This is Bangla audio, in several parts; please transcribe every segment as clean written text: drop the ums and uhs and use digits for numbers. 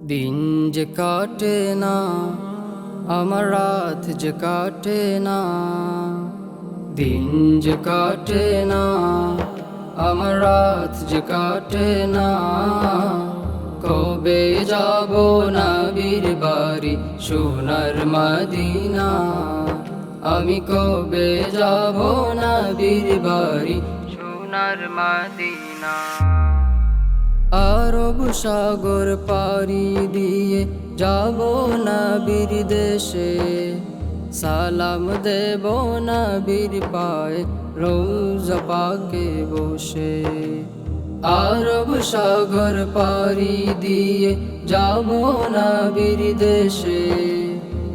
দিন যে কাটে না, আমার রাত যে কাটে না। দিন যে কাটে না, আমার রাত যে কাটে না। কবে যাব নবীর বাড়ি সোনার মদিনা। আমি কবে যাব নবীর বাড়ি সোনার মদিনা। আরব সাগর পাড়ি দিয়ে যাব নবীর দেশে। সালাম দেব নবীর পায়ে রোজা পাকে বসে। আরব সাগর পাড়ি দিয়ে যাব নবীর দেশে।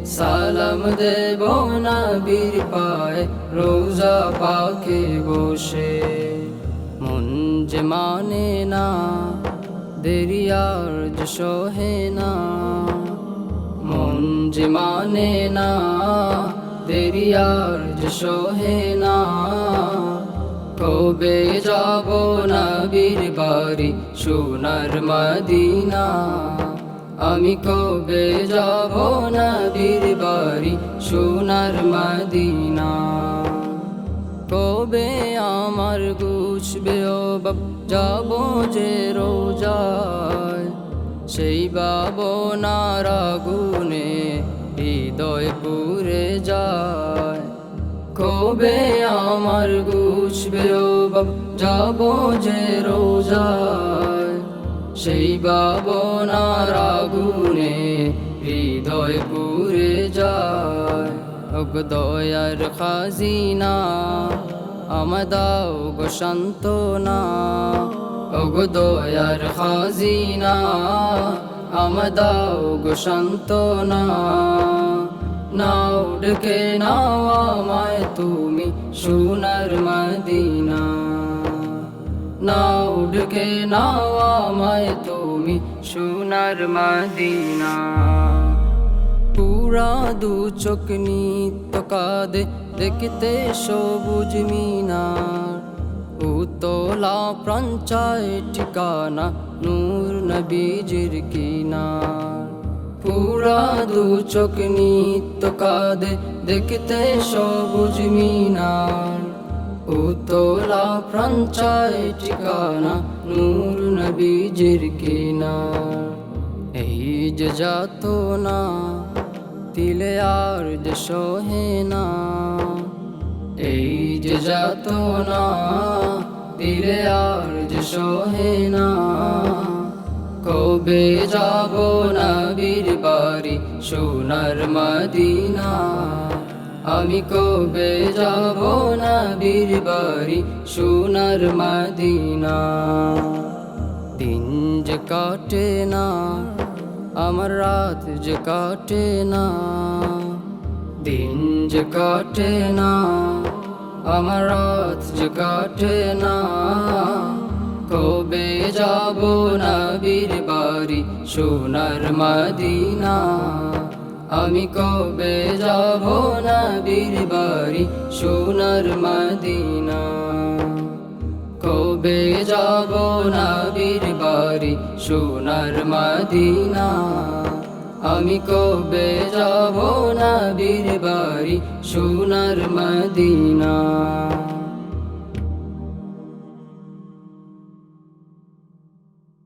সালাম দেব নবীর পায়ে রোজা পাকে বসে। মন যে মানে না, দেরি আর যে সহে না। মন যে মানে না, দেরি আর যে সহে না। কবে যাব নবীর বাড়ি সোনার মদিনা। আমি কবে যাব নবীর বাড়ি সোনার মদিনা। কবে আমার গুছবে ও বাপ, যাব যে রোজায়। সেই ভাবনার আগুনে হৃদয় পুড়ে যায়। কবে আমার গুছবে ও বাপ, যাব যে রোজায়। সেই ভাবনার আগুনে হৃদয় পুড়ে যায়। ওগো দয়ার খাজিনা, আমায় দাও গো সান্ত্বনা। ওগো দয়ার খাজিনা, আমায় দাও গো সান্ত্বনা। নাও ডেকে নাও আমায় তুমি সোনার মদিনা। নাও ডেকে নাও আমায় তুমি সোনার মদিনা। পুরা দু চোখ নিত্য কাঁদে দেখতে সবুজ মিনার। উতলা প্রাণ চায় ঠিকানা নূর নবীজির কিনার। পুরা দু চোখ নিত্য কাঁদে দেখতে সবুজ মিনার। উতলা প্রাণ চায় ঠিকানা নূর নবীজির কিনার। এই যে যাতনা দিলে আর যে সহে না। এই যে যাতনা দিলে আর যে সহে না। কবে যাব নবীর বাড়ি সোনার মদিনা। আমি কবে যাব নবীর বাড়ি সোনার মদিনা। দিন যে কাটে না, আমার রাত যে কাটে না। দিন যে কাটে না, আমার রাত যে কাটে না। কবে যাব নবীর বাড়ি সোনার মদিনা। আমি কবে যাব নবীর বাড়ি সোনার মদিনা। কবে যাব নবীর বাড়ি সোনার মদিনা। আমি কবে যাব নবীর বাড়ি সোনার মদিনা।